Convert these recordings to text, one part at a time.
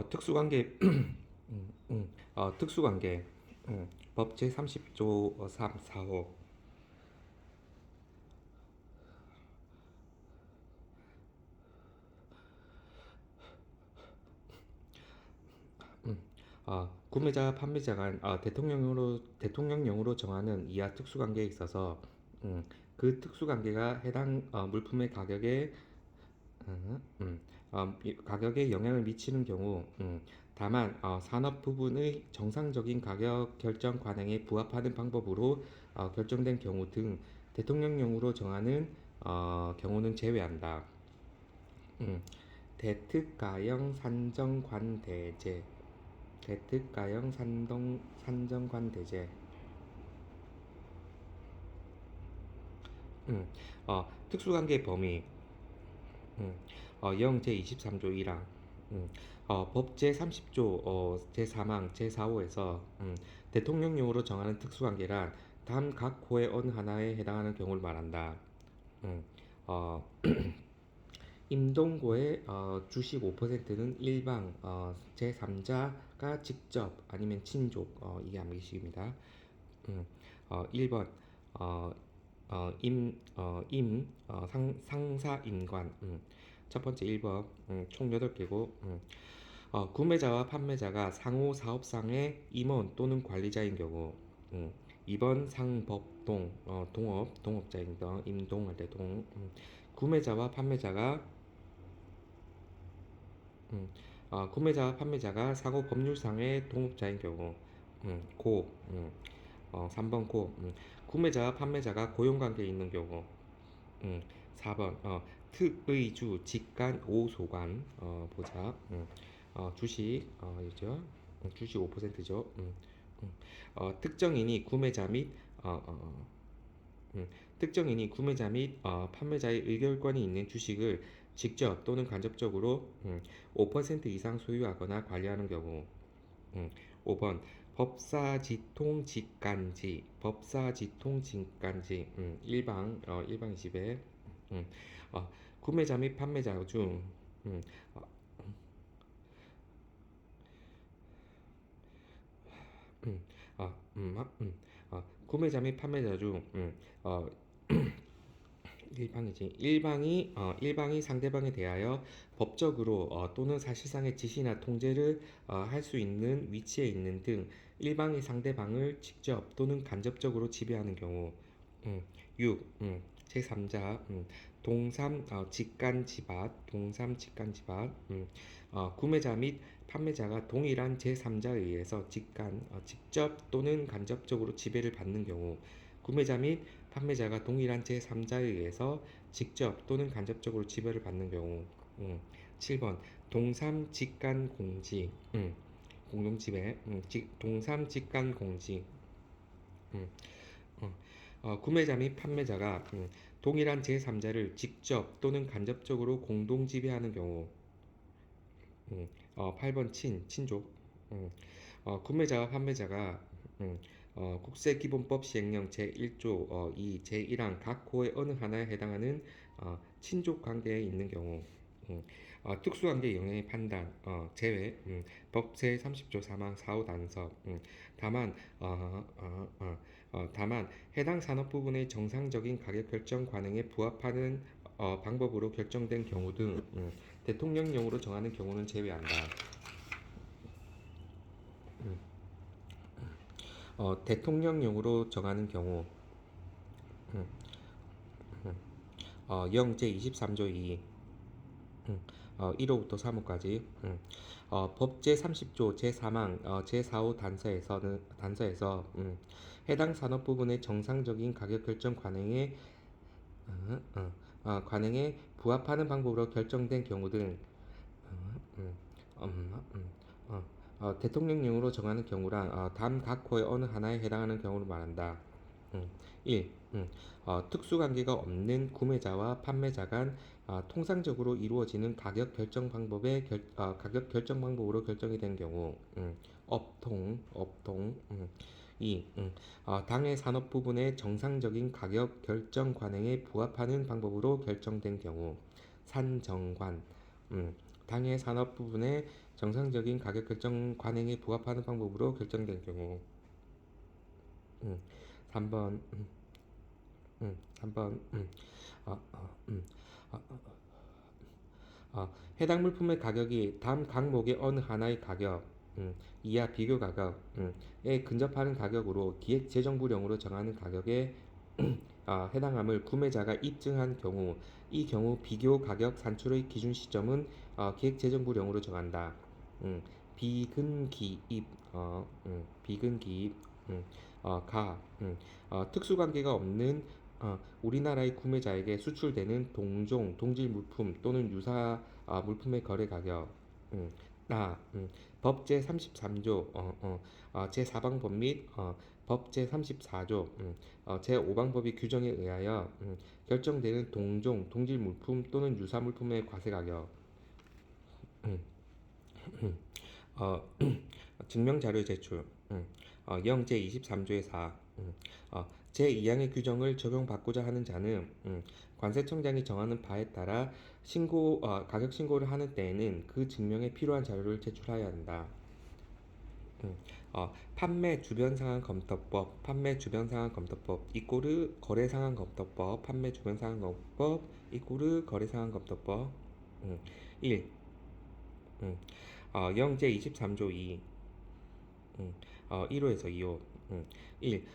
특수관계 특수관계 법 제30조 3, 4호 구매자 판매자 간 대통령령으로 정하는 이하 특수관계에 있어서 그 특수관계가 해당 물품의 가격에 영향을 미치는 경우 다만 산업 부분의 정상적인 가격 결정 관행에 부합하는 방법으로 결정된 경우 등 대통령령으로 정하는 경우는 제외한다. 음, 대특가형 산정관대제 대특가형 산정관대제 특수관계 범위 영 제23조 1항 법 제30조 제3항 제4호에서 대통령령으로 정하는 특수관계란 다음 각 호의 어느 하나에 해당하는 경우를 말한다. 어, 임동고의 주식 5%는 일방 제3자가 직접 아니면 친족 이게 암기식입니다. 1번 상사 임관 첫 번째 1번 총 8개고 구매자와 판매자가 상호 사업상의 임원 또는 관리자인 경우 2번 상법동 동업자인 경 임동할 때 구매자와 판매자가 구매자와 판매자가 상호 법률상의 동업자인 경우 3번 구매자와 판매자가 고용관계에 있는 경우 4번 특의주 직간 5소관 보자 주식 이죠 주식 5%죠 특정인이 구매자 및 구매자 및 판매자의 의결권이 있는 주식을 직접 또는 간접적으로 5% 이상 소유하거나 관리하는 경우 5번 법사지통직간지 일방이 집에 구매자 및 판매자 중 어, 구매자 및 판매자 중 일방이 상대방에 대하여 법적으로 또는 사실상의 지시나 통제를 할 수 있는 위치에 있는 등 일방이 상대방을 직접 또는 간접적으로 지배하는 경우 6. 제3자 동삼 직간지밭 구매자 및 판매자가 동일한 제3자에 의해서 직접 또는 간접적으로 지배를 받는 경우 구매자 및 판매자가 동일한 제3자에 의해서 직접 또는 간접적으로 지배를 받는 경우 7번 동삼직간공지 공동지배 동삼직간공지 구매자 및 판매자가 동일한 제3자를 직접 또는 간접적으로 공동 지배하는 경우 8번 친족 구매자와 판매자가 국세기본법 시행령 제1조 2 제1항 각 호의 어느 하나에 해당하는 친족 관계에 있는 경우 특수관계 영향의 판단 제외 법 제30조 3항 4호 단서 다만 해당 산업 부분의 정상적인 가격 결정 관행에 부합하는 방법으로 결정된 경우 등 대통령령으로 정하는 경우는 제외한다. 대통령령으로 정하는 경우 0 제23조 2 1호부터 3호까지 법 제30조 제3항 제4호 단서에서 해당 산업 부분의 정상적인 가격 결정 관행에 부합하는 방법으로 결정된 경우 등 대통령령으로 정하는 경우란 다음 각 호의 어느 하나에 해당하는 경우를 말한다. 1. 특수관계가 없는 구매자와 판매자 간 통상적으로 이루어지는 가격 결정 방법으로 결정이 된 경우 업통 2. 당해 산업 부분의 정상적인 가격 결정 관행에 부합하는 방법으로 결정된 경우 산정관 당해 산업 부분의 정상적인 가격 결정 관행에 부합하는 방법으로 결정된 경우. 음, 3번, 3번, 어, 어, 어, 해당 물품의 가격이 다음 항목의 어느 하나의 가격, 이하 비교 가격에 근접하는 가격으로 기획재정부령으로 정하는 가격에 해당함을 구매자가 입증한 경우, 이 경우 비교 가격 산출의 기준 시점은 기획재정부령으로 정한다. 비근기입, 비근기입, 특수관계가 없는 우리나라의 구매자에게 수출되는 동종, 동질 물품 또는 유사 물품의 거래 가격. 음, 아, 법 제33조 제4방법 및 법 제34조 제5방법의 규정에 의하여 결정되는 동종, 동질 물품 또는 유사 물품의 과세 가격. 음, 어, 증명자료 제출. 0 제23조의 4. 제2항의 규정을 적용받고자 하는 자는 관세청장이 정하는 바에 따라 가격 신고를 하는 때에는 그 증명에 필요한 자료를 제출해야 한다. 판매 주변 상황 검토법, 판매 주변 상황 검토법 이꼬르 거래 상황 검토법, 판매 주변 상황 검토법 이꼬르 거래 상황 검토법. 1. 0제 23조 2. 1호에서 2호. 1.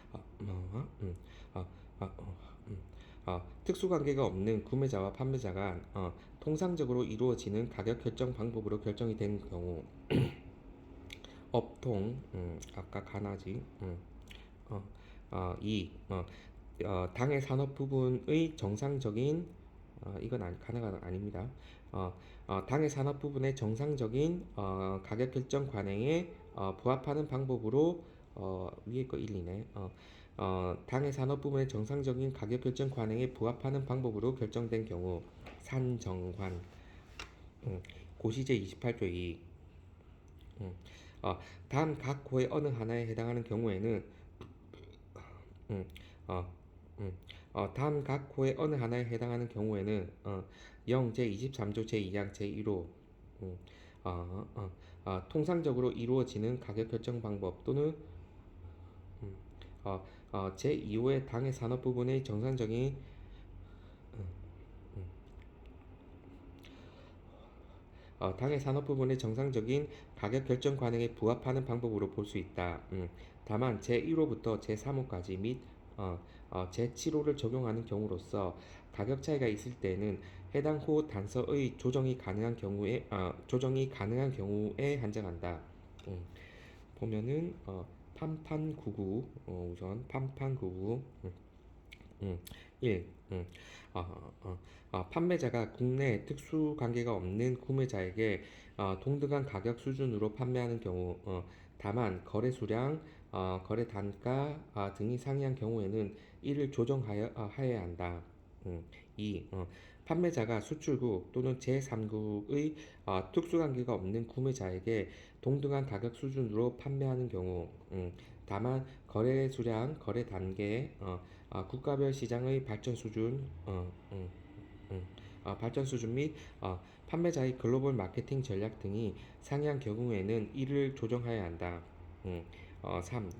특수관계가 없는 구매자와 판매자가 통상적으로 이루어지는 가격 결정 방법으로 결정이 된 경우. 업통, 아까 가나지. 2. 당해 산업 부분의 정상적인 이건 가나가 아닙니다. 당해 산업 부분의 정상적인 가격 결정 관행에 부합하는 방법으로 위에 거 1이네. 당해 산업 부분의 정상적인 가격 결정 관행에 부합하는 방법으로 결정된 경우 산정관. 고시제 28조 2. 음, 다음 각 호의 어느 하나에 해당하는 경우에는 음, 어, 음, 다음 각 호의 어느 하나에 해당하는 경우에는 0 제23조 제2항 제1호 통상적으로 이루어지는 가격 결정 방법 또는 제2호의 당해 산업 부분의 정상적인 당해 산업 부분의 정상적인 가격 결정 관행에 부합하는 방법으로 볼 수 있다. 다만 제1호부터 제3호까지 및 제7호를 적용하는 경우로서 가격 차이가 있을 때에는 해당 호 단서의 조정이 가능한 경우에 한정한다. 보면은 판판구구 우선 판판구구 1. 판매자가 국내 특수관계가 없는 구매자에게 동등한 가격 수준으로 판매하는 경우, 다만 거래 수량, 거래 단가 등이 상이한 경우에는 이를 조정하여 하여야 한다. 2. 판매자가 수출국 또는 제3국의 특수관계가 없는 구매자에게 동등한 가격 수준으로 판매하는 경우, 다만 거래 수량, 거래 단계, 국가별 시장의 발전 수준 및 판매자의 글로벌 마케팅 전략 등이 상이한 경우에는 이를 조정해야 한다. 3.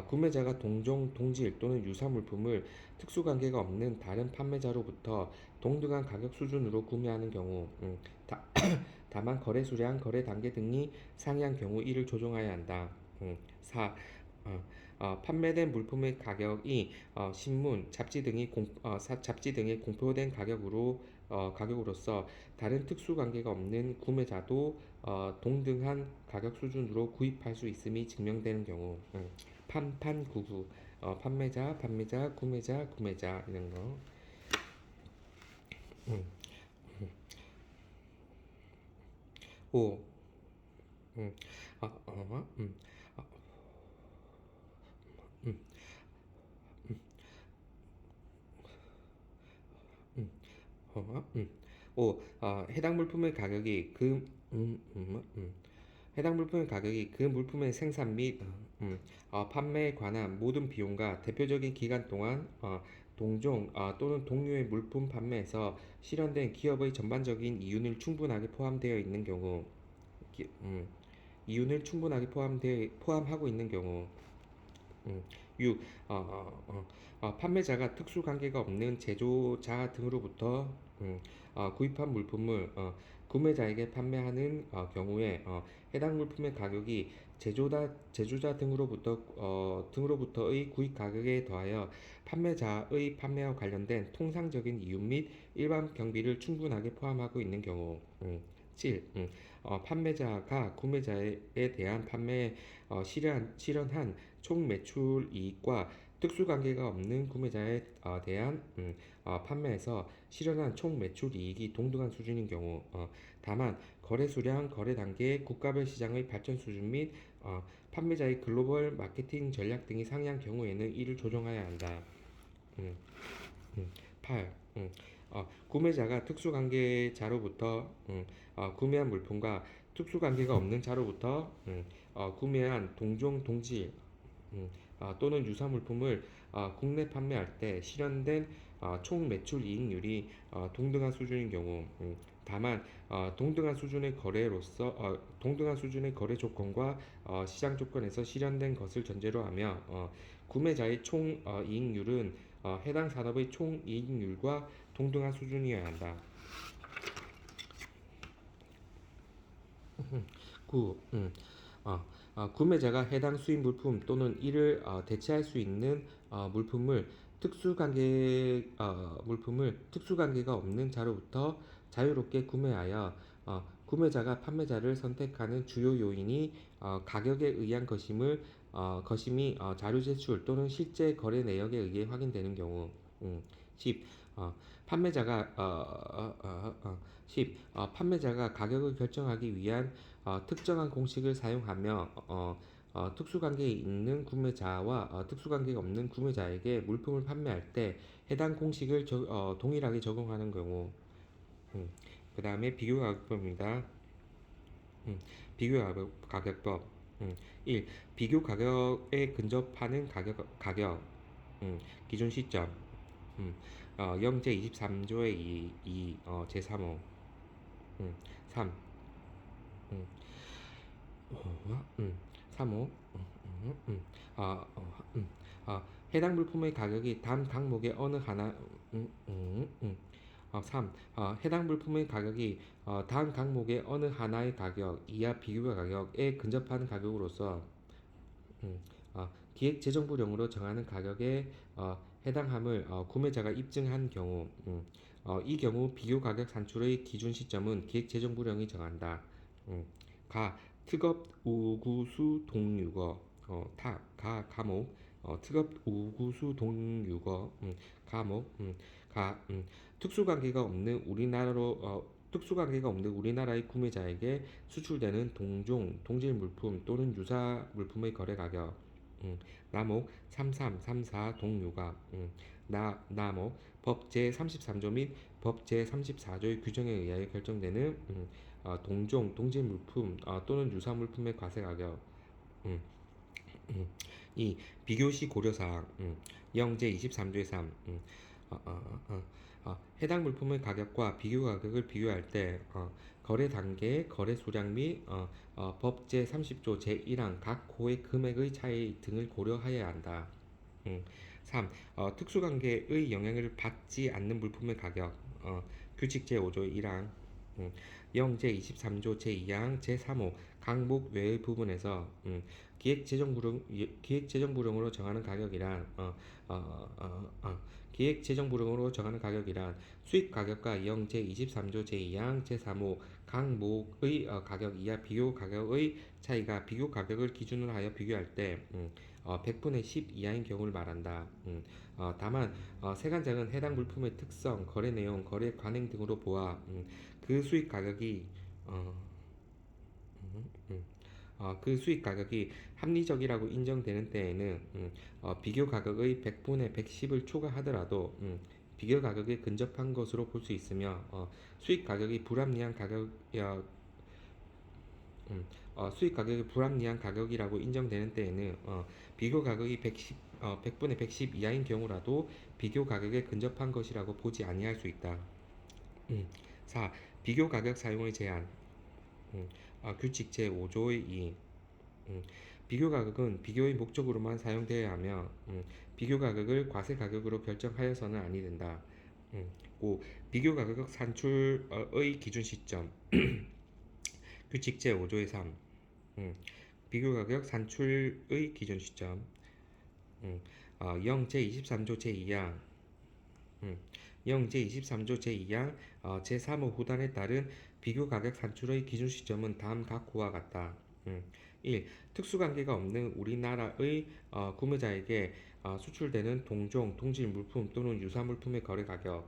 구매자가 동종, 동질 또는 유사 물품을 특수관계가 없는 다른 판매자로부터 동등한 가격 수준으로 구매하는 경우, 다만 거래 수량, 거래 단계 등이 상이한 경우 이를 조정해야 한다. 4. 판매된 물품의 가격이 신문, 잡지 등에 공표된 가격으로서 다른 특수관계가 없는 구매자도 동등한 가격 수준으로 구입할 수 있음이 증명되는 경우. 판판구구. 판매자, 판매자, 구매자 이런 거. 음, 5. 음, 아, 어, 음, 아, 음, 음, 어, 5. 해당 물품의 가격이 해당 물품의 가격이 그 물품의 생산 및 판매에 관한 모든 비용과 대표적인 기간 동안 동종 또는 동료의 물품 판매에서 실현된 기업의 전반적인 이윤을 충분하게 포함되어 있는 경우, 기- 음, 이윤을 충분하게 포함하고 있는 경우. 음, 6. 판매자가 특수관계가 없는 제조자 등으로부터 구입한 물품을 구매자에게 판매하는 경우에 해당 물품의 가격이 제조자 등으로부터의 구입 가격에 더하여 판매자의 판매와 관련된 통상적인 이윤 및 일반 경비를 충분하게 포함하고 있는 경우. 7. 판매자가 구매자에 대한 판매에 실현한 총 매출 이익과 특수관계가 없는 구매자에 대한 판매에서 실현한 총 매출 이익이 동등한 수준인 경우, 다만 거래 수량, 거래 단계, 국가별 시장의 발전 수준 및 판매자의 글로벌 마케팅 전략 등이 상이한 경우에는 이를 조정해야 한다. 음, 8. 구매자가 특수관계자로부터 구매한 물품과 특수관계가 없는 자로부터 구매한 동종 동질 또는 유사 물품을 국내 판매할 때 실현된 총 매출 이익률이 동등한 수준인 경우, 다만 동등한 수준의 거래 조건과 시장 조건에서 실현된 것을 전제로 하며 구매자의 총 이익률은 해당 산업의 총 이익률과 동등한 수준이어야 한다. 9. 구매자가 해당 수입 물품 또는 이를 대체할 수 있는 물품을 특수관계가 없는 자로부터 자유롭게 구매하여 구매자가 판매자를 선택하는 주요 요인이 가격에 의한 것임이 자료 제출 또는 실제 거래 내역에 의해 확인되는 경우. 10. 어, 판매자가 어, 어, 어, 어, 10. 판매자가 가격을 결정하기 위한 특정한 공식을 사용하며 특수관계에 있는 구매자와 특수관계가 없는 구매자에게 물품을 판매할 때 해당 공식을 동일하게 적용하는 경우. 그 다음에 비교가격법입니다. 비교가격법. 1. 비교 가격에 근접하는 가격. 기준 시점. 영제 23조의 2, 제3호. 3. 음, 3호. 아, 어, 음, 해당 물품의 가격이 단 항목의 어느 하나 3. 해당 물품의 가격이 단 항목의 어느 하나의 가격 이하 비교 가격에 근접하는 가격으로서 기획재정부령으로 정하는 가격에 해당함을 구매자가 입증한 경우, 이 경우 비교 가격 산출의 기준 시점은 기획재정부령이 정한다. 가 특업 우구수 동유거 가목 특업 우구수 동유거 가목 가 특수관계가 없는 우리나라의 구매자에게 수출되는 동질 물품 또는 유사 물품의 거래 가격. 나목 3334 동유가. 나목 법 제33조 및 법 제34조의 규정에 의하여 결정되는 동질 물품 또는 유사 물품의 과세 가격. 음, 음. 이 비교시 고려사항. 영제 23조의 3. 해당 물품의 가격과 비교 가격을 비교할 때 거래 단계, 거래 수량 및 법 제30조 제1항 각 호의 금액의 차이 등을 고려하여야 한다. 3. 특수관계의 영향을 받지 않는 물품의 가격. 규칙 제5조 1항. 영제 23조 제2항 제3호 강목 외의 부분에서 기획재정부령으로 정하는 가격이란 기획재정부령으로 정하는 가격이란 수입 가격과 영제 23조 제2항 제3호 강목의 가격 이하 비교 가격의 차이가 비교 가격을 기준으로 하여 비교할 때 100분의 10 이하인 경우를 말한다. 다만 세관장은 해당 물품의 특성, 거래 내용, 거래 관행 등으로 보아 그 수입 가격이 어, 그 수익 가격이 합리적이라고 인정되는 때에는 비교 가격의 100분의 110을 초과하더라도 비교 가격에 근접한 것으로 볼 수 있으며 수익 가격이 불합리한 수익 가격이 불합리한 가격이라고 인정되는 때에는 비교 가격이 100분의 110 이하인 경우라도 비교 가격에 근접한 것이라고 보지 아니할 수 있다. 4. 비교 가격 사용의 제한. 규칙 제5조의 2. 비교 가격은 비교의 목적으로만 사용되어야 하며 비교 가격을 과세 가격으로 결정하여서는 아니 된다. 5. 비교 가격 산출의 기준 시점. 규칙 제5조의 3. 비교 가격 산출의 기준 시점. 0 제23조 제2항 0 제23조 제2항 제3호 후단에 따른 비교 가격 산출의 기준 시점은 다음 각호와 같다. 1. 특수관계가 없는 우리나라의 구매자에게 수출되는 동종, 동질 물품 또는 유사 물품의 거래 가격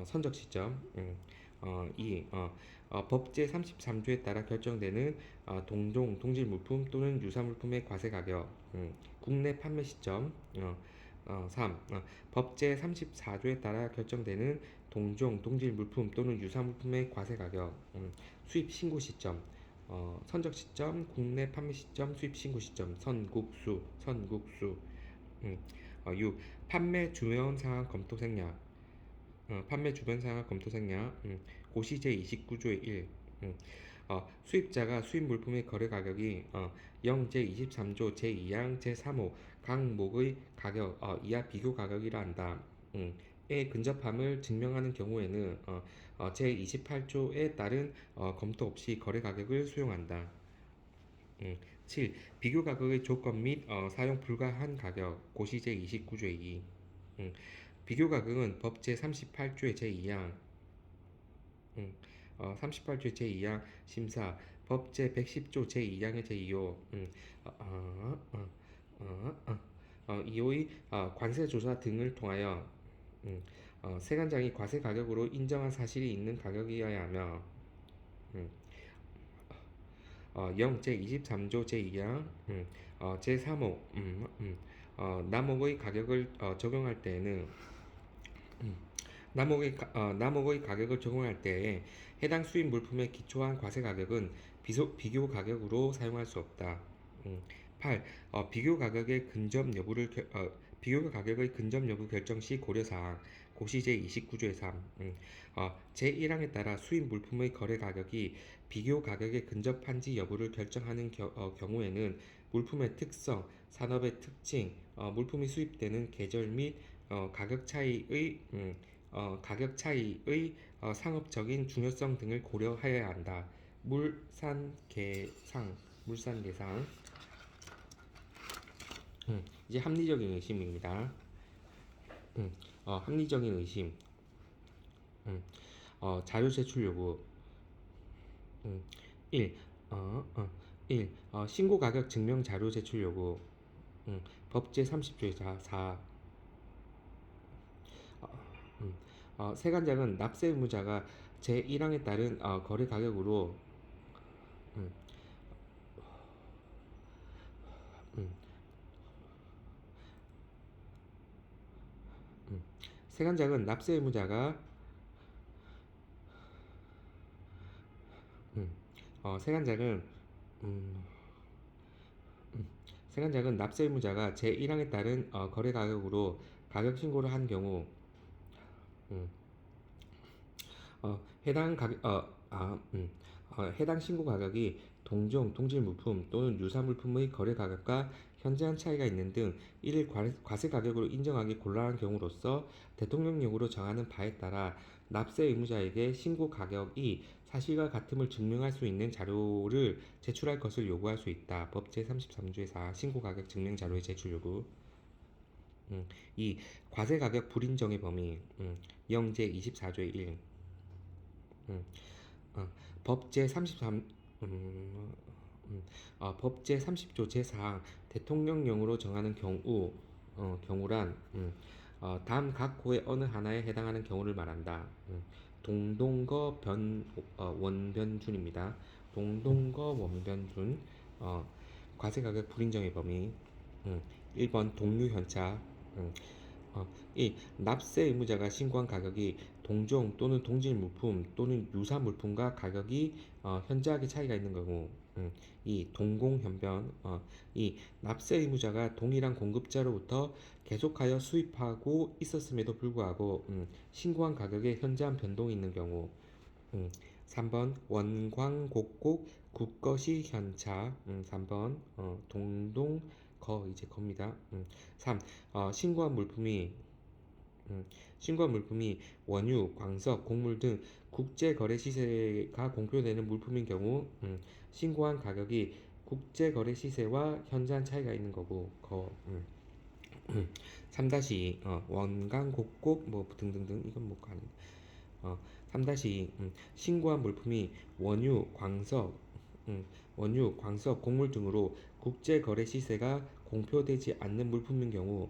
선적 시점. 2. 법 제33조에 따라 결정되는 동종, 동질 물품 또는 유사 물품의 과세 가격 국내 판매 시점. 3. 법 제34조에 따라 결정되는 동종, 동질 물품 또는 유사 물품의 과세 가격 수입 신고 시점. 선적 시점, 국내 판매 시점, 수입 신고 시점, 선국수. 6. 판매 주변 상황 검토 생략. 판매 주변 상황 검토 생략. 고시 제29조의 1. 수입자가 수입 물품의 거래 가격이 0 제23조 제2항 제3호 각목의 가격 이하 비교 가격이라 한다. 에 근접함을 증명하는 경우에는 제28조에 따른 검토 없이 거래 가격을 수용한다. 7. 비교 가격의 조건 및 사용 불가한 가격 고시 제29조의 2. 비교 가격은 법 제38조의 제2항 38조 제2항 심사 법 제110조 제2항의 제2호 2호의 관세 조사 등을 통하여 세관장이 과세 가격으로 인정한 사실이 있는 가격이어야 하며 0 제23조 제2항 제3호 남목의 가격을 적용할 때에는 남목의 가격을 적용할 때에 해당 수입 물품의 기초한 과세 가격은 비교 가격으로 사용할 수 없다. 8. 비교 가격의 근접 여부를 비교 가격의 근접 여부 결정 시 고려 사항 고시 제29조의 3. 제1항에 따라 수입 물품의 거래 가격이 비교 가격에 근접한지 여부를 결정하는 경우에는 물품의 특성, 산업의 특징, 물품이 수입되는 계절 및 가격 차이의 상업적인 중요성 등을 고려하여야 한다. 물산계상 이제 합리적인 의심입니다. 합리적인 의심 자료 제출 요구 1. 1. 신고 가격 증명 자료 제출 요구 법 제30조의 4. 세관장은 납세 의무자가 제1항에 따른 거래 가격으로 음, 음, 세관장은 납세 의무자가 세관장은 세관장은 납세 의무자가 제1항에 따른 거래 가격으로 가격 신고를 한 경우 해당 가격 해당 신고 가격이 동종, 동질 물품 또는 유사 물품의 거래 가격과 현저한 차이가 있는 등 이를 과세 가격으로 인정하기 곤란한 경우로서 대통령령으로 정하는 바에 따라 납세 의무자에게 신고 가격이 사실과 같음을 증명할 수 있는 자료를 제출할 것을 요구할 수 있다. 법 제33조의 4 신고 가격 증명 자료의 제출 요구. 2. 과세 가격 불인정의 범위 0 제24조의 1. 법 제33 법 제30조 제4항 대통령령으로 정하는 경우란 다음 각 호의 어느 하나에 해당하는 경우를 말한다. 동동거 원변준입니다. 동동거 원변준 과세가격 불인정의 범위 1번 동류현차 2. 납세 의무자가 신고한 가격이 동종 또는 동질 물품 또는 유사 물품과 가격이 현저하게 차이가 있는 경우 이 동공현변. 이 납세 의무자가 동일한 공급자로부터 계속하여 수입하고 있었음에도 불구하고 신고한 가격에 현저한 변동이 있는 경우. 3번 원광곡곡 국것이 현차. 3번 동동 거 이제 겁니다. 3. 신고한 물품이 신고한 물품이 원유, 광석, 곡물 등 국제거래 시세가 공표되는 물품인 경우 신고한 가격이 국제거래 시세와 현저한 차이가 있는 거고. 3-2 원강, 곡곡 뭐 등등등 이건 뭐 가능. 3-2 신고한 물품이 원유, 광석, 원유, 광석, 곡물 등으로 국제거래 시세가 공표되지 않는 물품인 경우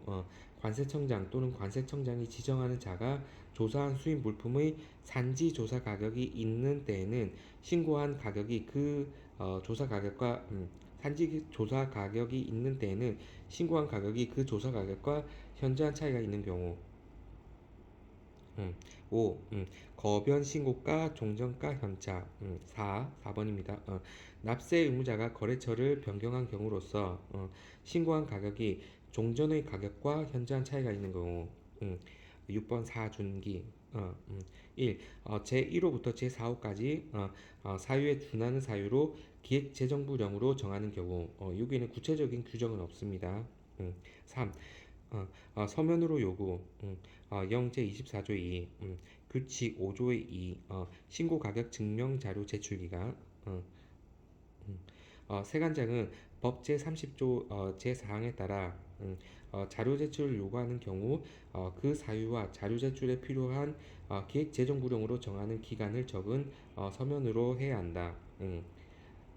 관세청장 또는 관세청장이 지정하는 자가 조사한 수입 물품의 산지 조사 가격이 있는 때에는 신고한 가격이 그 조사 가격과 산지 조사 가격이 있는 때에는 신고한 가격이 그 조사 가격과 현저한 차이가 있는 경우. 5. 거변 신고가 종전가 현차. 4번입니다. 납세 의무자가 거래처를 변경한 경우로서 신고한 가격이 종전의 가격과 현저한 차이가 있는 경우. 6번 사준기. 1. 제1호부터 제4호까지 사유에 준하는 사유로 기획재정부령으로 정하는 경우. 여기는 구체적인 규정은 없습니다. 3. 서면으로 요구. 0제 24조 2. 규칙 5조의 2. 신고 가격 증명 자료 제출 기간. 세관장은 법 제30조 제4항에 따라 자료 제출을 요구하는 경우 그 사유와 자료 제출에 필요한 기획재정부령으로 정하는 기간을 적은 서면으로 해야 한다.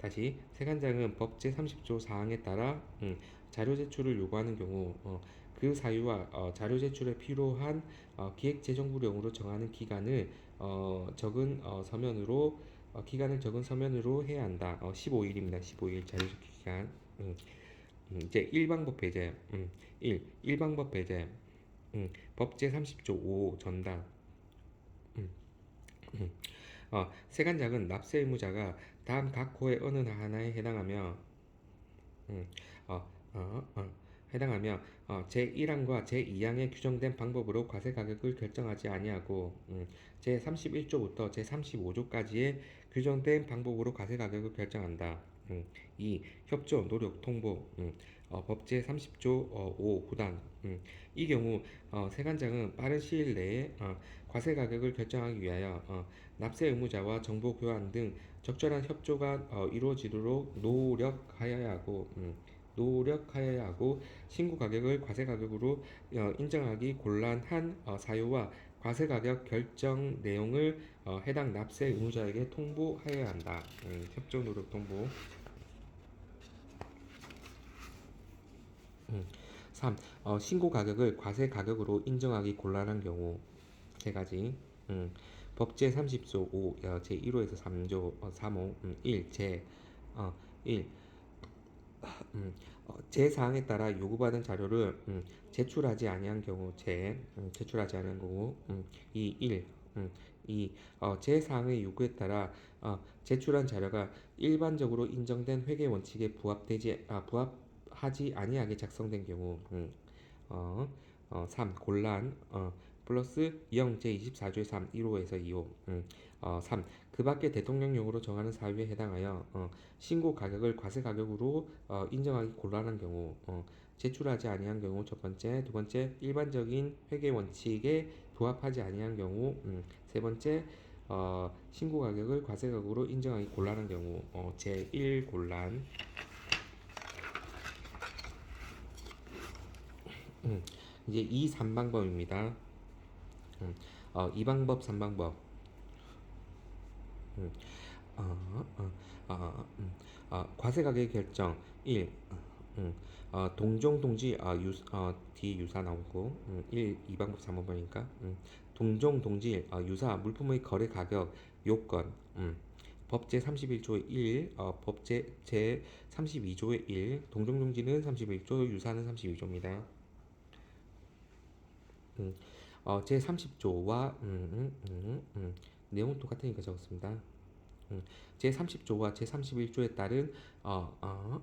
다시 세관장은 법 제30조 4항에 따라 자료 제출을 요구하는 경우 그 사유와 자료 제출에 필요한 기획재정부령으로 정하는 기간을 적은 서면으로 기간을 적은 서면으로 해야 한다. 15일입니다. 15일 자료 제출 기간. 이제 일방법 배제. 1. 일방법 배제. 법 제30조 5 전달. 세관장은 납세 의무자가 다음 각 호의 어느 하나에 해당하며 음, 어, 해당하며 제1항과 제2항에 규정된 방법으로 과세 가격을 결정하지 아니하고 제31조부터 제35조까지의 규정된 방법으로 과세 가격을 결정한다. 2. 협조, 노력, 통보. 법 제30조 5 구단. 이 경우 세관장은 빠른 시일 내에 과세 가격을 결정하기 위하여 납세 의무자와 정보 교환 등 적절한 협조가 이루어지도록 노력하여야 하고 신고 가격을 과세 가격으로 인정하기 곤란한 사유와 과세 가격 결정 내용을 해당 납세 의무자에게 통보하여야 한다. 협조 노력 통보. 3. 신고 가격을 과세 가격으로 인정하기 곤란한 경우. 세 가지. 법 제30조 5 제1호에서 3조 3호 1. 1. 제 사항에 따라 요구받은 자료를 제출하지 아니한 경우. 제출하지 아니한 경우. 2. 1. 2. 제 사항의 요구에 따라 제출한 자료가 일반적으로 인정된 회계 원칙에 부합하지 아니하게 작성된 경우. 3. 곤란. 플러스 0 제24조의 3 1호에서 2호. 3. 그 밖에 대통령령으로 정하는 사유에 해당하여 신고 가격을 과세 가격으로 인정하기 곤란한 경우. 제출하지 아니한 경우 첫 번째, 두 번째 일반적인 회계 원칙에 부합하지 아니한 경우, 세 번째 신고 가격을 과세 가격으로 인정하기 곤란한 경우. 제1 곤란. 이제 2, 3방법입니다. 음, 2방법, 3방법. 음, 과세 가격 결정 1. 동종 동지 뒤 유사 나오고 1, 2방법 3번이니까 동종 동지 유사 물품의 거래 가격 요건. 법 제31조의 1, 법 제32조의 1, 동종 동지는 31조, 유사는 32조입니다. 제30조와 내용은 똑같으니까 적었습니다. 제30조와 제31조에 따른 어, 어,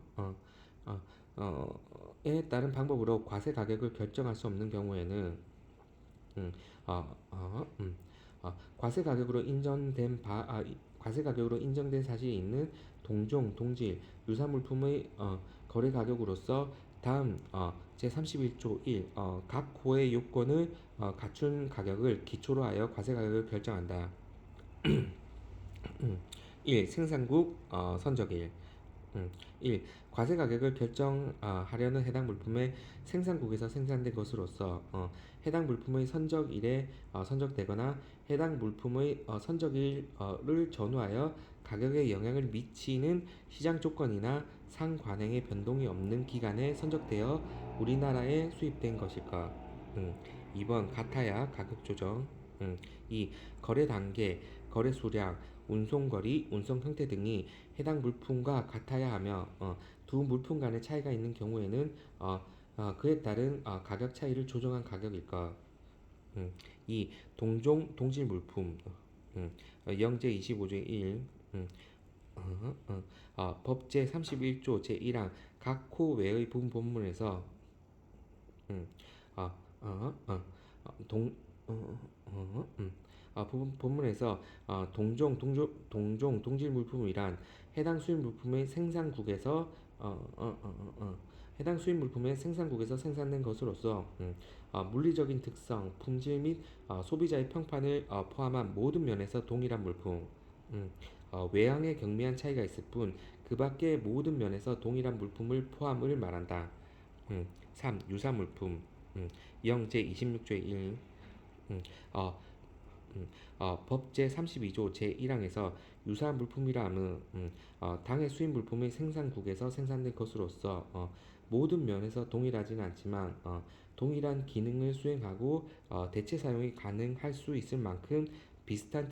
어, 어, 에 따른 방법으로 과세 가격을 결정할 수 없는 경우에는 음, 어, 어, 과세 가격으로 과세 가격으로 인정된 사실이 있는 동종, 동질, 유사 물품의 거래 가격으로서 다음 제31조 1 각 호의 요건을 갖춘 가격을 기초로 하여 과세 가격을 결정한다. 1. 생산국 선적일 1. 과세 가격을 결정하려는 해당 물품의 생산국에서 생산된 것으로서 해당 물품의 선적일에 선적되거나 해당 물품의 선적일을 전후하여 가격에 영향을 미치는 시장 조건이나 상관행의 변동이 없는 기간에 선적되어 우리나라에 수입된 것일까? 2번 같아야 가격 조정. 2. 거래 단계, 거래 수량, 운송거리, 운송 형태 등이 해당 물품과 같아야 하며 두 물품 간의 차이가 있는 경우에는 그에 따른 가격 차이를 조정한 가격일까? 2. 동종, 동질 물품. 영제 25조의 1. 법 제31조 제1항 각 호 외의 부분 본문에서 음, 어, 어, 어, 동, 부분 본문에서 동질 물품이란 해당 수입 물품의 생산국에서 해당 수입 물품의 생산국에서 생산된 것으로서 물리적인 특성, 품질 및 소비자의 평판을 포함한 모든 면에서 동일한 물품. 외양에 경미한 차이가 있을 뿐 그 밖의 모든 면에서 동일한 물품을 포함을 말한다. 3. 유사물품. 0 제26조의 1. 음, 어, 법 제32조 제1항에서 유사 물품이라 함은 당해 수입 물품의 생산국에서 생산된 것으로서 모든 면에서 동일하지는 않지만 동일한 기능을 수행하고 대체 사용이 가능할 수 있을 만큼 비슷한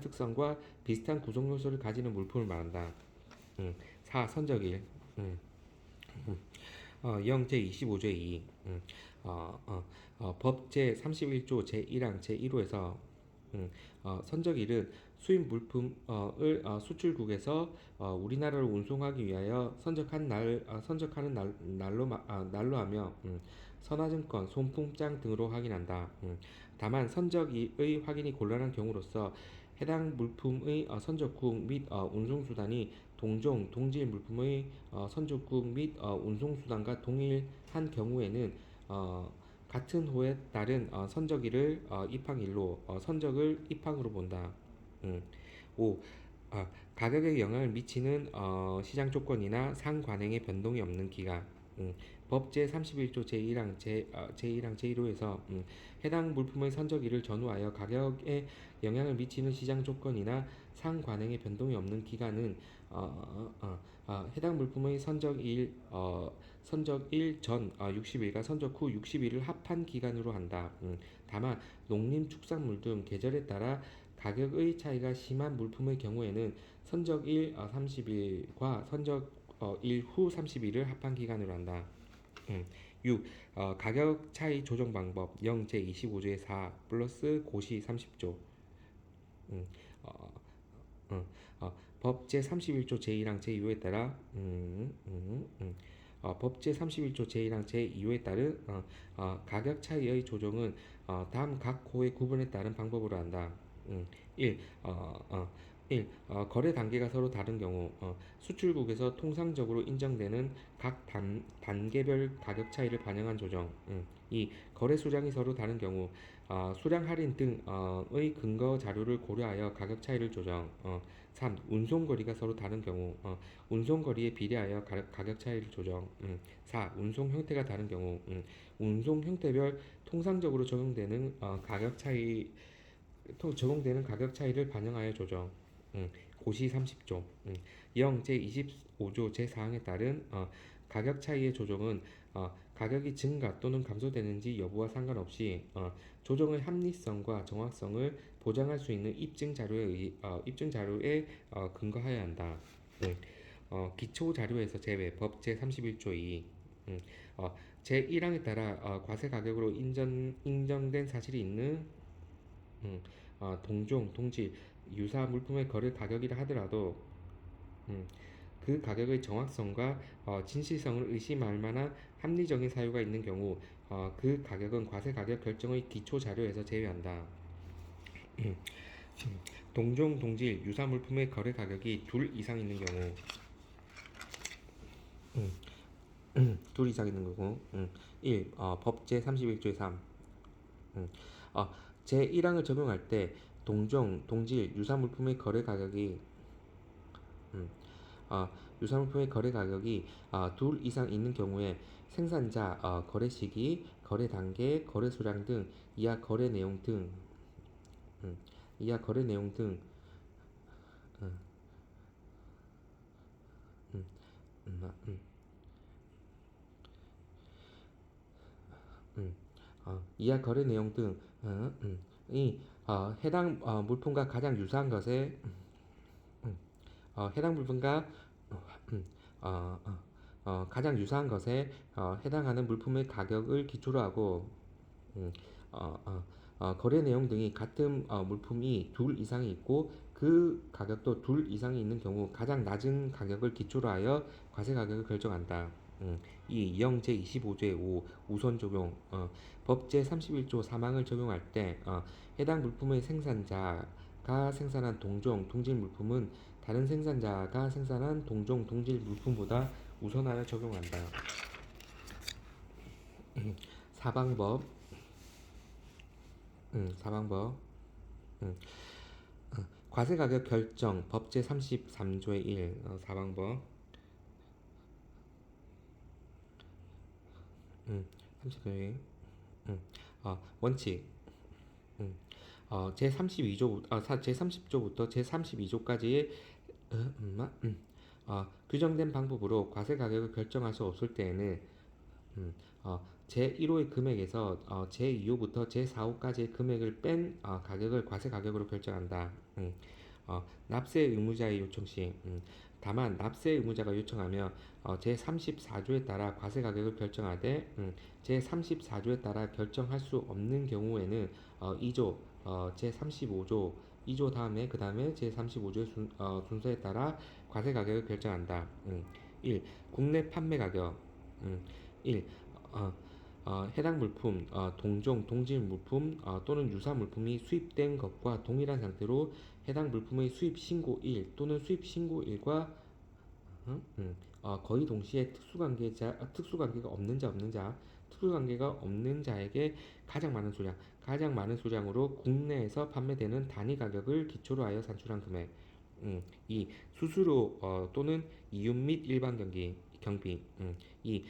특성과 비슷한 구성 요소를 가지는 물품을 말한다. 4. 선적일. 0 제25조의 2. 법 제31조 제1항 제1호에서 선적일은 수입 물품을 수출국에서 우리나라로 운송하기 위하여 선적하는 날로 하며 선화증권, 손품장 등으로 확인한다. 다만 선적의 확인이 곤란한 경우로서 해당 물품의 선적국 및 운송수단이 동종, 동질 물품의 선적국 및 운송수단과 동일한 경우에는 같은 호에 따른 선적일을 입항일로 선적을 입항으로 본다. 5. 가격에 영향을 미치는 시장 조건이나 상관행의 변동이 없는 기간. 법 제31조 제1항 제1호에서 해당 물품의 선적일을 전후하여 가격에 영향을 미치는 시장 조건이나 상관행의 변동이 없는 기간은 해당 물품의 선적일 전 60일과 선적 후 60일을 합한 기간으로 한다. 다만 농림축산물 등 계절에 따라 가격의 차이가 심한 물품의 경우에는 선적일 30일과 선적일 후 30일을 합한 기간으로 한다. 6. 가격 차이 조정 방법 0 제25조의 4 플러스 고시 30조. 음, 어, 법 제31조 제1항 제2호에 따라 법 제31조 제1항 제2호에 따른 가격 차이의 조정은 다음 각 호의 구분에 따른 방법으로 한다. 1. 1. 거래 단계가 서로 다른 경우 수출국에서 통상적으로 인정되는 각 단계별 가격 차이를 반영한 조정. 2. 거래 수량이 서로 다른 경우 수량 할인 등의 근거 자료를 고려하여 가격 차이를 조정. 3. 운송거리가 서로 다른 경우 운송거리에 비례하여 가격 차이를 조정. 4. 운송 형태가 다른 경우 운송 형태별 통상적으로 적용되는 가격 차이를 반영하여 조정. 고시 30조. 0 제25조 제4항에 따른 가격 차이의 조정은 가격이 증가 또는 감소되는지 여부와 상관없이 조정의 합리성과 정확성을 보장할 수 있는 입증 자료에 근거하여야 한다. 기초 자료에서 제외 법 제31조 2. 제1항에 따라 과세 가격으로 인정된 사실이 있는 동종, 동질 유사 물품의 거래 가격이라 하더라도 음, 그 가격의 정확성과 진실성을 의심할 만한 합리적인 사유가 있는 경우 그 가격은 과세 가격 결정의 기초 자료에서 제외한다. 동종, 동질, 유사 물품의 거래 가격이 둘 이상 있는 경우, 둘 이상 있는 거고, 1. 법 제31조의 3. 어, 제1항을 적용할 때 동종, 동질, 유사 물품의 거래 가격이 음, 유사 물품의 거래 가격이 둘 이상 있는 경우에 생산자 거래 시기, 거래 단계, 거래 수량 등 이하 거래 내용 등 음, 이하 거래 내용 등 음, 음, 음, 이하 거래 내용 등이 해당 물품과 가장 유사한 것에 해당 물품과 음, 어, 어, 가장 유사한 것에 해당하는 물품의 가격을 기초로 하고 음, 어, 어, 거래 내용 등이 같은 물품이 둘 이상이 있고 그 가격도 둘 이상이 있는 경우 가장 낮은 가격을 기초로 하여 과세 가격을 결정한다. 이 영제 25조의 5 우선 적용 법 제31조 3항을 적용할 때 해당 물품의 생산자가 생산한 동종 동질 물품은 다른 생산자가 생산한 동종 동질 물품보다 우선하여 적용한다. 사방법 사방법 음, 과세 가격 결정 법 제33조의 1 사방법 30조의 원칙 제32조 제30조부터 제32조까지의 규정된 방법으로 과세 가격을 결정할 수 없을 때에는 제1호의 금액에서 제2호부터 제4호까지의 금액을 뺀 가격을 과세 가격으로 결정한다. 납세 의무자의 요청 시 다만 납세 의무자가 요청하며 제34조에 따라 과세 가격을 결정하되 제34조에 따라 결정할 수 없는 경우에는 2조 제35조 2조 다음에 그 다음에 제35조의 순서에 따라 과세 가격을 결정한다. 1. 국내 판매 가격 1. 어, 해당 물품, 동종, 동질 물품 또는 유사 물품이 수입된 것과 동일한 상태로 해당 물품의 수입 신고일 또는 수입 신고일과 거의 동시에 특수관계가 없는 자에게 가장 많은 수량으로 국내에서 판매되는 단위 가격을 기초로 하여 산출한 금액. 2. 수수료 또는 이윤 및 일반 경비. 2.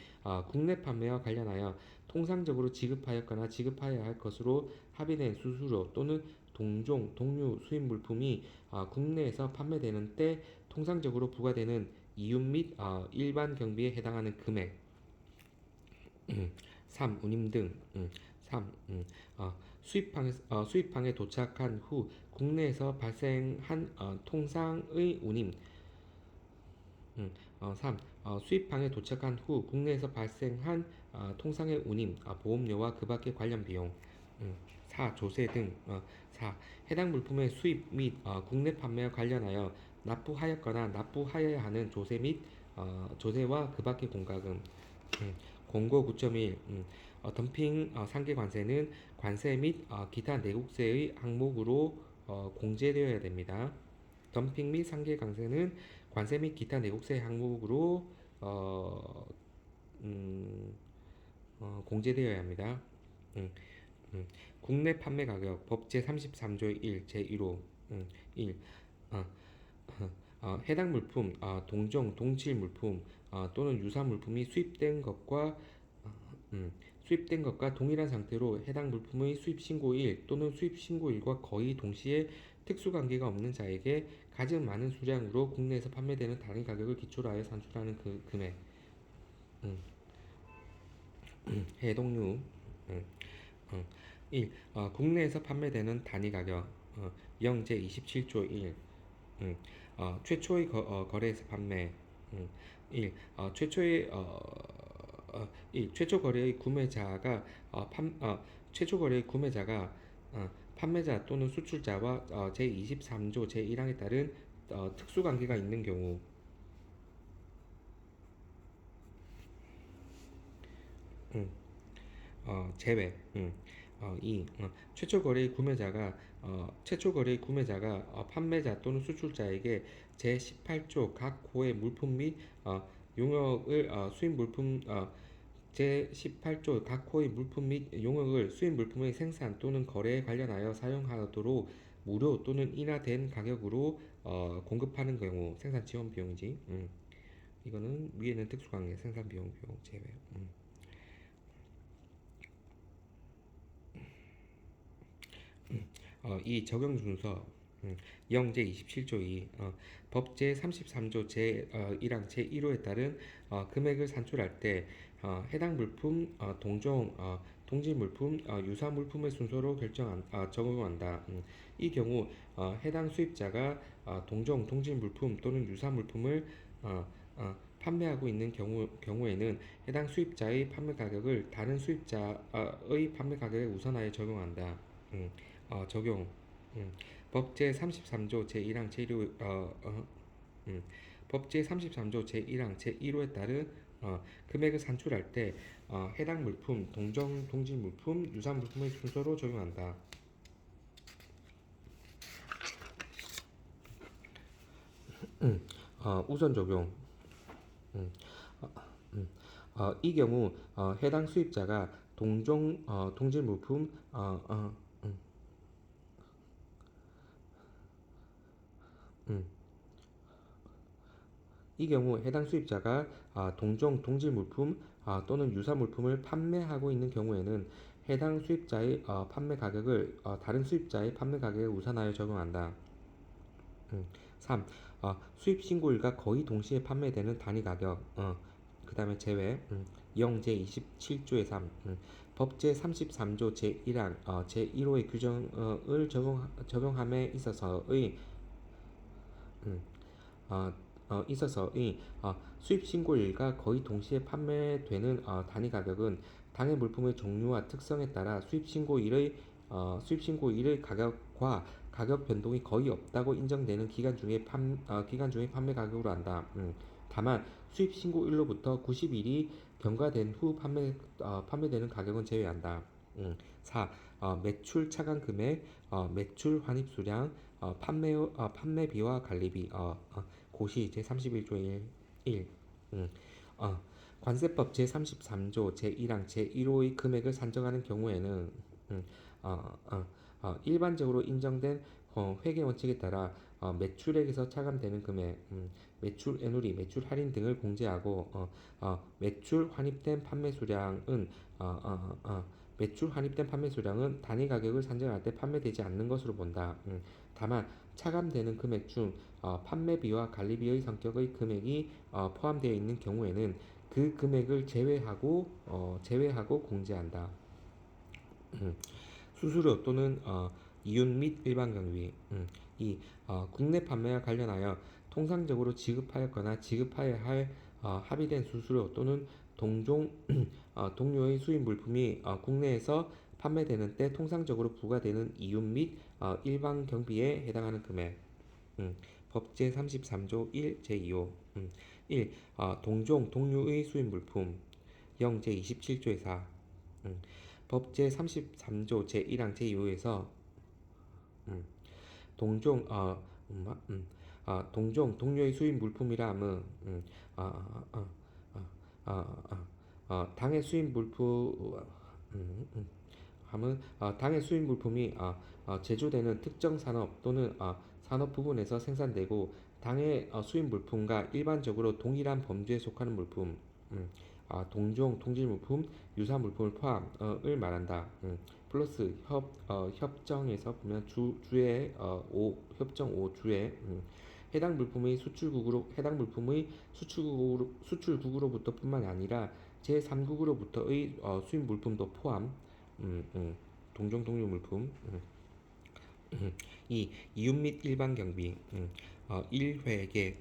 국내 판매와 관련하여 통상적으로 지급하였거나 지급하여야 할 것으로 합의된 수수료 또는 동종, 동류 수입 물품이 국내에서 판매되는 때 통상적으로 부과되는 이윤 및 일반 경비에 해당하는 금액. 3. 운임 등 3. 수입항에 도착한 후 국내에서 발생한 통상의 운임 3. 수입항에 도착한 후 국내에서 발생한 통상의 운임, 보험료와 그 밖의 관련 비용 4. 조세 등 4. 해당 물품의 수입 및 국내 판매와 관련하여 납부하였거나 납부하여야 하는 조세 및 조세와 그 밖의 공과금 공고 9.1 덤핑 상계 관세는 관세 및 기타 내국세의 항목으로 공제되어야 됩니다. 덤핑 및 상계 관세는 관세 및 기타 내국세 항목으로 음, 공제되어야 합니다. 음, 국내 판매 가격 법 제33조의 1 제1호 1. 어, 해당 물품, 동종, 동질 물품 또는 유사 물품이 수입된 것과 동일한 상태로 해당 물품의 수입 신고일 또는 수입 신고일과 거의 동시에 특수관계가 없는 자에게 가장 많은 수량으로 국내에서 판매되는 단위 가격을 기초로 하여 산출하는 그 금액. 음, 해독류 음, 1. 국내에서 판매되는 단위 가격 0제 27조 1 최초의 거래에서 판매 1. 최초의 1. 최초 거래의 구매자가 최초 거래의 구매자가 판매자 또는 수출자와 제23조 제1항에 따른 특수관계가 있는 경우. 음, 제외. 최초 거래의 구매자가 판매자 또는 수출자에게 제18조 각 호의 물품 및 용역을 수입 물품 제18조 각 호의 물품 및 용역을 수입 물품의 생산 또는 거래에 관련하여 사용하도록 무료 또는 인하된 가격으로 공급하는 경우. 생산 지원 비용이지. 이거는 위에는 특수관계 생산 비용 제외. 이 적용 순서. 0제 27조 2 법 제33조 제1항 제1호에 따른 금액을 산출할 때 해당 물품 동종 동질 물품 유사 물품의 순서로 적용한다. 이 경우 해당 수입자가 동종 동질 물품 또는 유사 물품을 판매하고 있는 경우에는 해당 수입자의 판매 가격을 다른 수입자의 판매 가격에 우선하여 적용한다. 적용. 음, 법 제33조 제1항 제1호 법 제33조 제1항 제1호에 따른 금액을 산출할 때 해당 물품 동종 동질 물품 유사 물품의 순서로 적용한다. 우선 적용. 음, 이 경우 해당 수입자가 동종 동질 물품 이 경우 해당 수입자가 동종 동질 물품 또는 유사 물품을 판매하고 있는 경우에는 해당 수입자의 판매 가격을 다른 수입자의 판매 가격에 우선하여 적용한다. 3. 수입 신고일과 거의 동시에 판매되는 단위 가격. 그 다음에 제외. 0 제27조의 3. 법 제33조 제1항 제1호의 규정을 적용함에 있어서의 어, 수입 신고일과 거의 동시에 판매되는 단위 가격은 당해 물품의 종류와 특성에 따라 수입 신고일의 가격과 가격 변동이 거의 없다고 인정되는 기간 중에 판매 가격으로 한다. 다만 수입 신고일로부터 90일이 경과된 후 판매되는 가격은 제외한다. 4. 매출 차감 금액, 매출 환입 수량, 판매비와 관리비, 고시 제31조 1. 음, 어, 관세법 제33조 제1항 제1호의 금액을 산정하는 경우에는 일반적으로 인정된 회계 원칙에 따라 매출액에서 차감되는 금액, 매출 애누리, 매출 할인 등을 공제하고 매출 환입된 판매 수량은 단위 가격을 산정할 때 판매되지 않는 것으로 본다. 다만 차감되는 금액 중 판매비와 관리비의 성격의 금액이 포함되어 있는 경우에는 그 금액을 제외하고 공제한다. 수수료 또는 이윤 및 일반 경비. 이 국내 판매와 관련하여 통상적으로 지급하였거나 지급하여야 할 합의된 수수료 또는 동종 동료의 수입 물품이 국내에서 판매되는 때 통상적으로 부과되는 이윤 및 일반 경비에 해당하는 금액. 법 제33조 1 제2호. 1. 동종 동류의 수입 물품. 0 제27조의 4. 법 제33조 제1항 제2호에서 동종 동종 동료의 수입 물품이라 함은 당해 수입 물품 당해 수입 물품이 제조되는 특정 산업 또는 산업 부분에서 생산되고 당해 수입 물품과 일반적으로 동일한 범주에 속하는 물품, 동종 동질 물품, 유사 물품을 포함을 말한다. 플러스 협정에서 보면 주의 5 협정 5주에 해당 물품의 수출국으로부터뿐만 아니라 제3국으로부터의 수입 물품도 포함. 동종 동류 물품. 2. 이윤 및 일반 경비. 1회계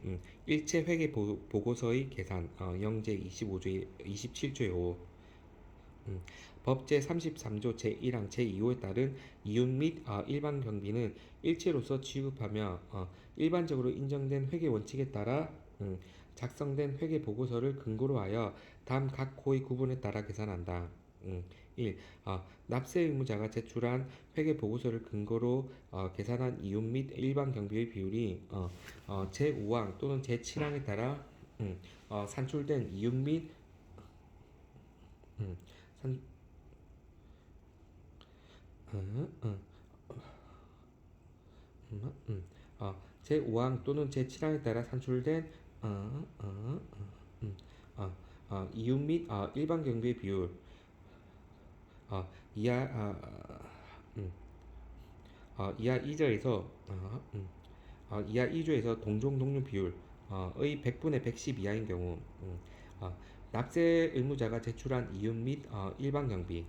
일체 회계 보고서의 계산. 영제 27조의 5. 음, 법 제33조 제1항 제2호에 따른 이윤 및 일반 경비는 일체로서 취급하며 일반적으로 인정된 회계 원칙에 따라 작성된 회계 보고서를 근거로 하여 다음 각 호의 구분에 따라 계산한다. 1. 납세 의무자가 제출한 회계 보고서를 근거로 계산한 이윤 및 일반 경비의 비율이 제5항 또는 제7항에 따라 산출된 이윤 및 음, 산, 음, 음, 제5항 또는 제7항에 따라 산출된 어, 어, 음, 이윤 및 일반 경비의 비율 이하 음, 이하 2조에서 이하 2조에서 동종 동류 비율의 100분의 110 이하인 경우 어, 납세 의무자가 제출한 이윤 및 일반 경비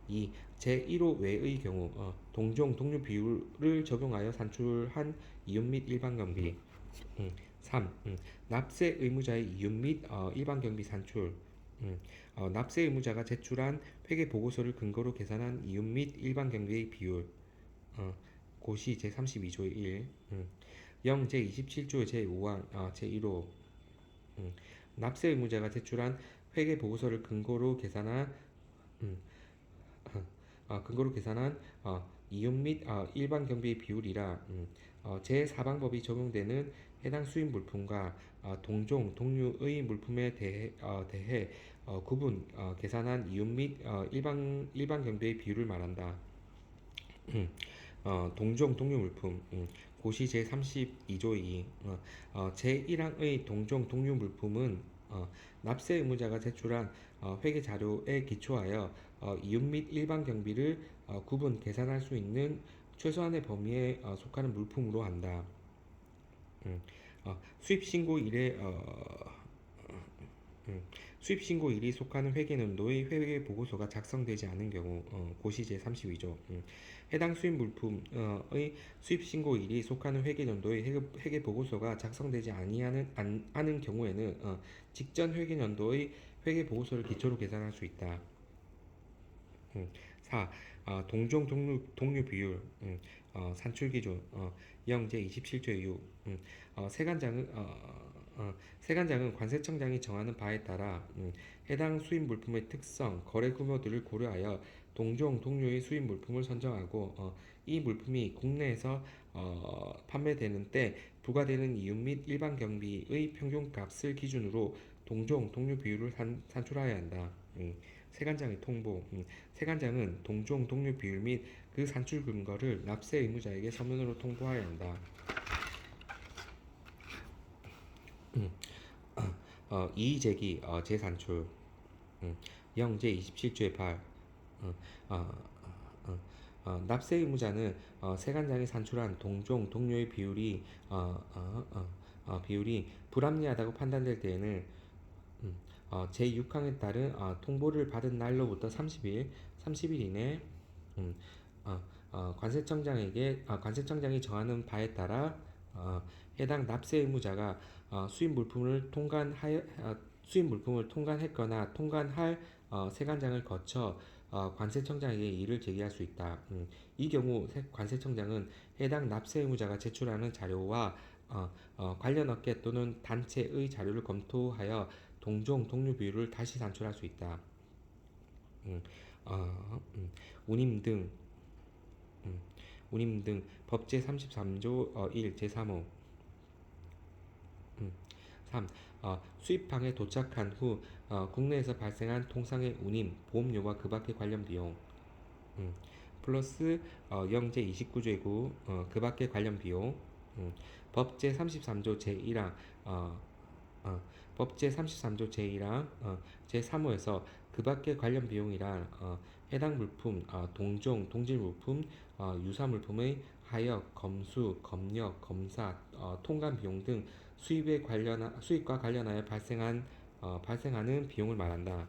2. 제1호 외의 경우 동종 동류 비율을 적용하여 산출한 이윤 및 일반 경비 3. 납세 의무자의 이윤 및 일반 경비 산출 납세 의무자가 제출한 회계 보고서를 근거로 계산한 이윤 및 일반 경비의 비율 어, 고시 제32조의 1 0 제27조 제5항 제1호 납세 의무자가 제출한 회계 보고서를 음, 근거로 계산한 이윤 및 일반 경비의 비율이라 제4방법이 적용되는 해당 수입 물품과 동종 동류의 물품에 대해 구분 계산한 이윤 및 일반 경비의 비율을 말한다. 동종 동류 물품 고시 제32조 2 제1항의 동종 동류 물품은 납세 의무자가 제출한 회계 자료에 기초하여 이윤 및 일반 경비를 구분 계산할 수 있는 최소한의 범위에 속하는 물품으로 한다. 수입 신고 일에 수입 신고일이 속하는 회계연도의 회계 보고서가 작성되지 않은 경우 고시 제32조 해당 수입 물품의 수입 신고일이 속하는 회계연도의 회계 보고서가 작성되지 않은 경우에는 직전 회계연도의 회계 보고서를 기초로 계산할 수 있다. 4. 동종 동류 비율 산출 기준 0제 27조 6 세관장은 세관장은 관세청장이 정하는 바에 따라 해당 수입 물품의 특성, 거래 규모들을 고려하여 동종 동류의 수입 물품을 선정하고 이 물품이 국내에서 판매되는 때 부과되는 이윤 및 일반 경비의 평균값을 기준으로 동종 동류 비율을 산출하여야 한다. 세관장의 통보 세관장은 동종 동류 비율 및 그 산출 근거를 납세 의무자에게 서면으로 통보하여야 한다. 이의제기 재산출 영제 27조의 8 어, 어, 납세 의무자는 세관장이 산출한 동종 동료의 비율이 불합리하다고 판단될 때에는 제6항에 따른 통보를 받은 날로부터 30일 이내 음, 관세청장이 정하는 바에 따라 해당 납세 의무자가 수입 물품을 통관했거나 통관할 세관장을 거쳐 관세청장에게 이의를 제기할 수 있다. 이 경우 관세청장은 해당 납세 의무자가 제출하는 자료와 관련 업계 또는 단체의 자료를 검토하여 동종 동류 비율을 다시 산출할 수 있다. 음, 운임 등 운임 등 법제 33조 1 제3호 3. 수입항에 도착한 후 국내에서 발생한 통상의 운임, 보험료와 그 밖의 관련 비용 플러스 영제 29조의 9 그 밖의 관련 비용 법제 33조 제1항 어, 법제 33조 제1항 제3호에서 그 밖의 관련 비용이란 해당 물품, 동종, 동질 물품, 유사 물품의 하역, 검수, 검역, 검사, 통관 비용 등 수입과 관련하여 발생하는 비용을 말한다.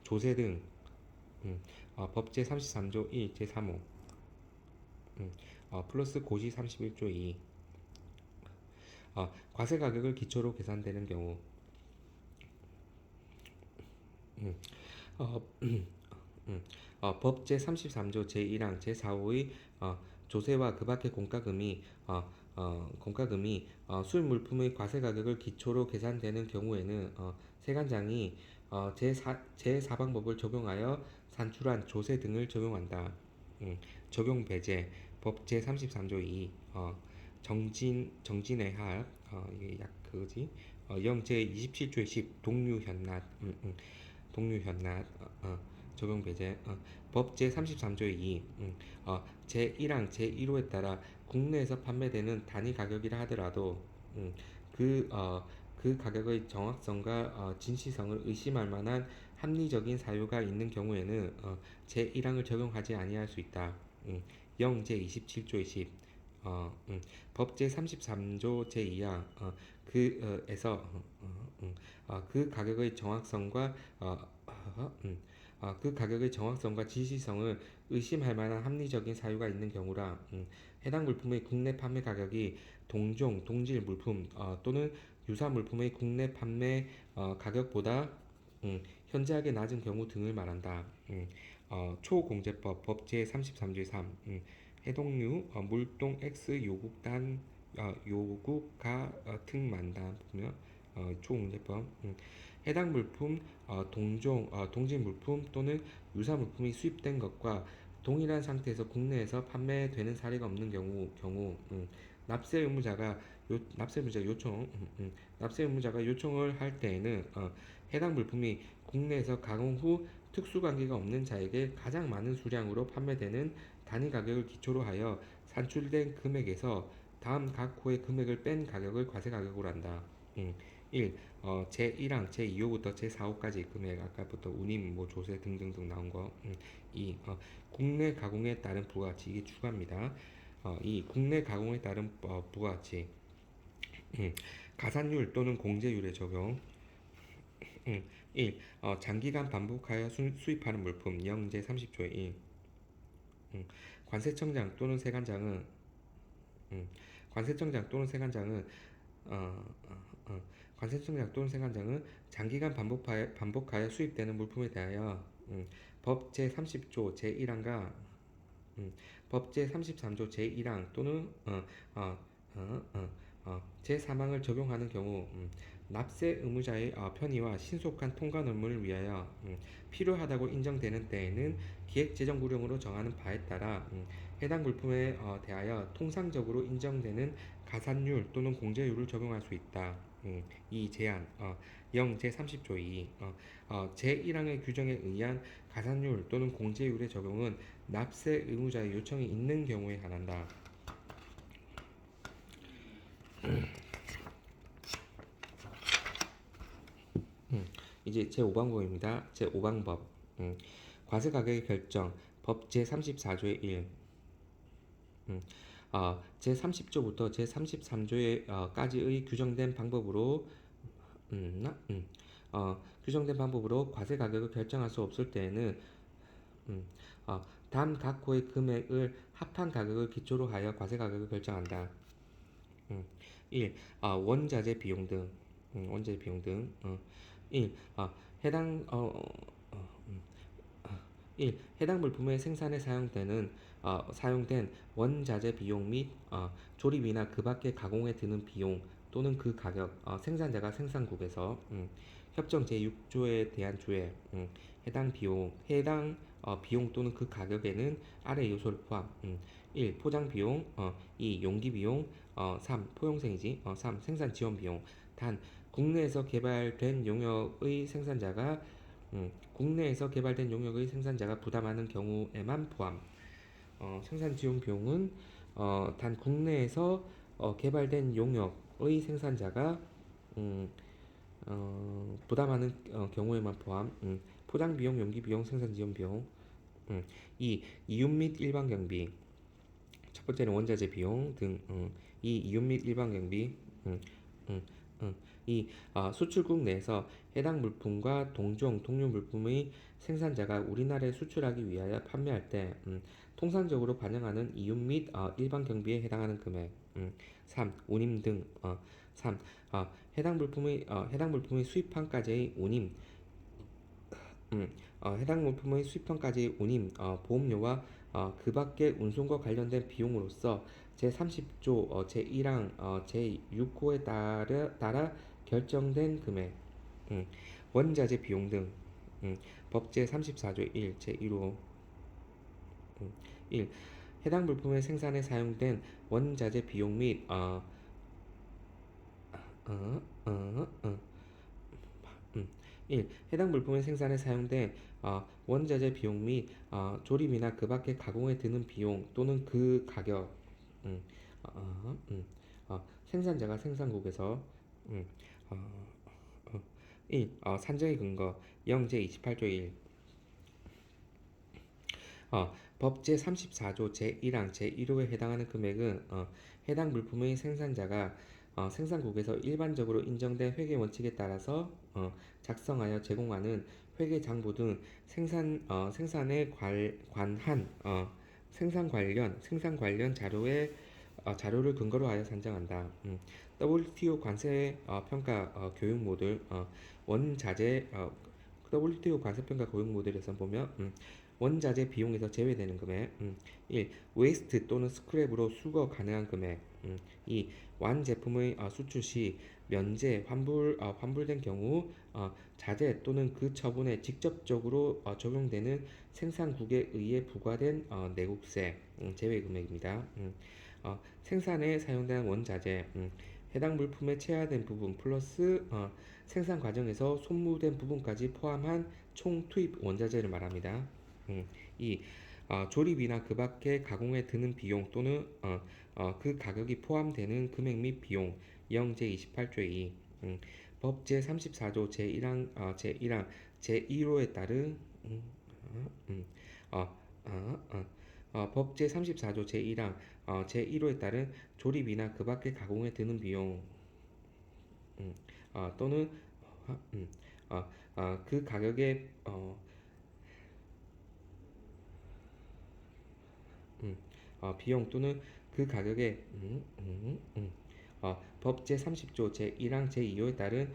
조세 등 법제 33조 1 제3호 플러스 고시 31조 2 과세 가격을 기초로 계산되는 경우 어, 법 제33조 제1항 제4호의 조세와 그 밖의 공과금이 수입 물품의 과세 가격을 기초로 계산되는 경우에는 세관장이 제4방법을 적용하여 산출한 조세 등을 적용한다. 적용 배제 법 제33조 2 정진의 합 이게 약 그거지. 영 제27조의 10 동류현납 적용 배제 법 제33조의 2 제1항 제1호에 따라 국내에서 판매되는 단위 가격이라 하더라도 그, 그 가격의 정확성과 진시성을 의심할 만한 합리적인 사유가 있는 경우에는 제1항을 적용하지 아니할 수 있다. 영 제27조의 10 법 제33조 제2항 그에서 그 가격의 정확성과 그 가격의 정확성과 진실성을 의심할 만한 합리적인 사유가 있는 경우라 해당 물품의 국내 판매 가격이 동종, 동질 물품 또는 유사 물품의 국내 판매 가격보다 현저하게 낮은 경우 등을 말한다. 초공제법 법 제33조의 3 해독류 물동 X 요국단 요국가 특만단 보면 초공제법 해당 물품 동질 물품 또는 유사 물품이 수입된 것과 동일한 상태에서 국내에서 판매되는 사례가 없는 경우 납세 의무자가 납세 의무자가 요청을 할 때에는 해당 물품이 국내에서 가공 후 특수관계가 없는 자에게 가장 많은 수량으로 판매되는 단위 가격을 기초로 하여 산출된 금액에서 다음 각 호의 금액을 뺀 가격을 과세 가격으로 한다. 1. 제1항 제2호부터 제4호까지 금액 아까부터 운임, 뭐 조세 등등등 나온 거 2. 국내 가공에 따른 부가가치 이게 추가입니다. 2. 국내 가공에 따른 부가가치 가산율 또는 공제율의 적용 1. 장기간 반복하여 수입하는 물품 영제 30조의 1 관세청장 또는 세관장은 관세청장 또는 세관장은 어, 관세청장 또는 세관장은 장기간 반복하여 수입되는 물품에 대하여 법 제30조 제1항과 법 제33조 제1항 또는 제3항을 적용하는 경우 납세 의무자의 편의와 신속한 통관 업무를 위하여 필요하다고 인정되는 때에는 기획재정구령으로 정하는 바에 따라 해당 물품에 대하여 통상적으로 인정되는 가산율 또는 공제율을 적용할 수 있다. 이 제한 영 제30조 2 제1항의 규정에 의한 가산율 또는 공제율의 적용은 납세 의무자의 요청이 있는 경우에 한한다. 이제 제5방법입니다. 제5방법 과세 가격의 결정 법 제34조의 1 제30조부터 제33조에까지의 규정된 방법으로 규정된 방법으로 과세 가격을 결정할 수 없을 때에는 단 각 호의 금액을 합한 가격을 기초로 하여 과세 가격을 결정한다. 1. 원자재 비용 등 원자재 비용 등 1. 해당 1. 해당 물품의 생산에 사용된 원자재 비용 및 조립이나 그 밖의 가공에 드는 비용 또는 그 가격 생산자가 생산국에서 협정 제6조에 대한 조회 해당 비용 또는 그 가격에는 아래 요소를 포함 1. 포장 비용 2. 용기 비용 3. 포용생이지 3. 생산 지원 비용 단 국내에서 개발된 용역의 생산자가 부담하는 경우에만 포함. 생산 지원 비용은 단 국내에서 개발된 용역의 생산자가 부담하는 경우에만 포함. 포장 비용, 용기 비용, 생산 지원 비용. 2. 이윤 및 일반 경비. 첫 번째는 원자재 비용 등. 2. 이윤 및 일반 경비. 음, 음, 2. 수출국 내에서 해당 물품과 동류 물품의 생산자가 우리나라에 수출하기 위하여 판매할 때 통상적으로 반영하는 이윤 및 일반 경비에 해당하는 금액 3. 운임 등 3. 해당 물품의 수입항까지의 운임 해당 물품의 수입선까지 운임, 보험료와 그 밖의 운송과 관련된 비용으로서 제30조 제1항 제6호에 따라 결정된 금액, 원자재 비용 등 법 제34조 1, 제1호 1. 해당 물품의 생산에 사용된 원자재 비용 및 어, 어, 어, 1. 해당 물품의 생산에 사용된 원자재 비용 및 조립이나 그 밖의 가공에 드는 비용 또는 그 가격. 음, 어, 음, 생산자가 생산국에서 음, 어, 1. 산정의 근거 0제 28조 1. 법 제34조 제1항 제1호에 해당하는 금액은 해당 물품의 생산자가 생산국에서 일반적으로 인정된 회계 원칙에 따라서 작성하여 제공하는 회계 장부 등 생산에 관한 생산 관련 자료를 근거로 하여 산정한다. WTO 관세 평가 교육 모듈 원자재 WTO 관세 평가 교육 모델에서 보면 원자재 비용에서 제외되는 금액 1. 웨이스트 또는 스크랩으로 수거 가능한 금액 2. 완제품의 수출 시 면제, 환불된 경우 자재 또는 그 처분에 직접적으로 적용되는 생산국에 의해 부과된 내국세 제외 금액입니다. 생산에 사용된 원자재 해당 물품에 체화된 부분 플러스 생산 과정에서 소모된 부분까지 포함한 총 투입 원자재를 말합니다. 2. 조립이나 그 밖의 가공에 드는 비용 또는 그 가격이 포함되는 금액 및 비용 0제 28조 2. 법 제34조 제1항 제1호에 따른 어, 법 제34조 제1항 제1호에 따른 조립이나 그 밖의 가공에 드는 비용 또는 그 가격의 비용 또는 그 가격의 법 제30조 제1항 제2호에 따른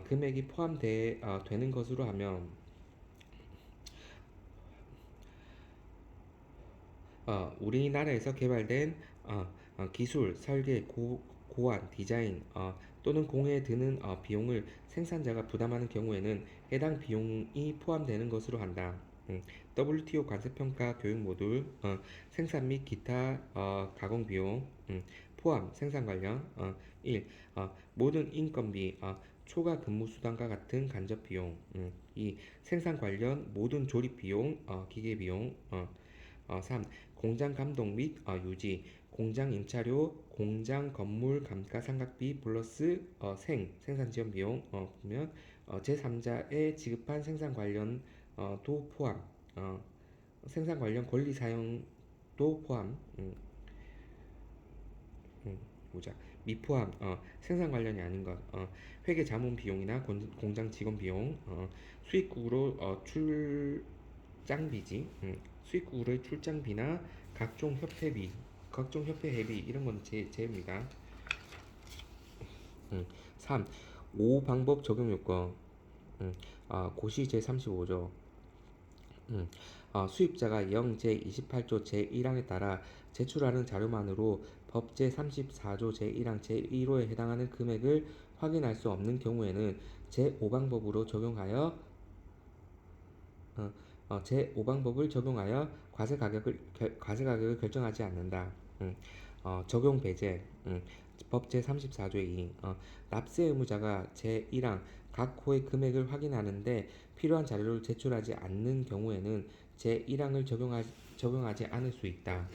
금액이 포함되는 것으로 하면 우리나라에서 개발된 기술, 설계, 고안, 디자인 또는 공해에 드는 비용을 생산자가 부담하는 경우에는 해당 비용이 포함되는 것으로 한다. WTO 관세평가 교육 모듈 생산 및 기타 가공 비용 포함 생산 관련 1. 모든 인건비 초과 근무 수당과 같은 간접 비용 2. 생산 관련 모든 조립 비용 기계 비용 3. 공장 감독 및 유지, 공장 임차료, 공장 건물 감가상각비 플러스 생산 지원 비용 보면 제3자에 지급한 생산 관련 도 포함, 생산 관련 권리 사용도 포함, 보자. 미포함 생산 관련이 아닌 것 회계 자문 비용이나 공장 직원 비용 수입국으로 출장비지 수입국으로의 출장비나 각종 협회비 각종 협회 회비 이런 건 제입니다. 3. 5 방법 적용 요건 고시 제35조 수입자가 0제 28조 제1항에 따라 제출하는 자료만으로 법 제34조 제1항 제1호에 해당하는 금액을 확인할 수 없는 경우에는 제5방법으로 적용하여 제5방법을 적용하여 과세 가격을 결정하지 않는다. 적용 배제 법 제34조 2 납세 의무자가 제1항 각 호의 금액을 확인하는데 필요한 자료를 제출하지 않는 경우에는 제1항을 적용하지 않을 수 있다.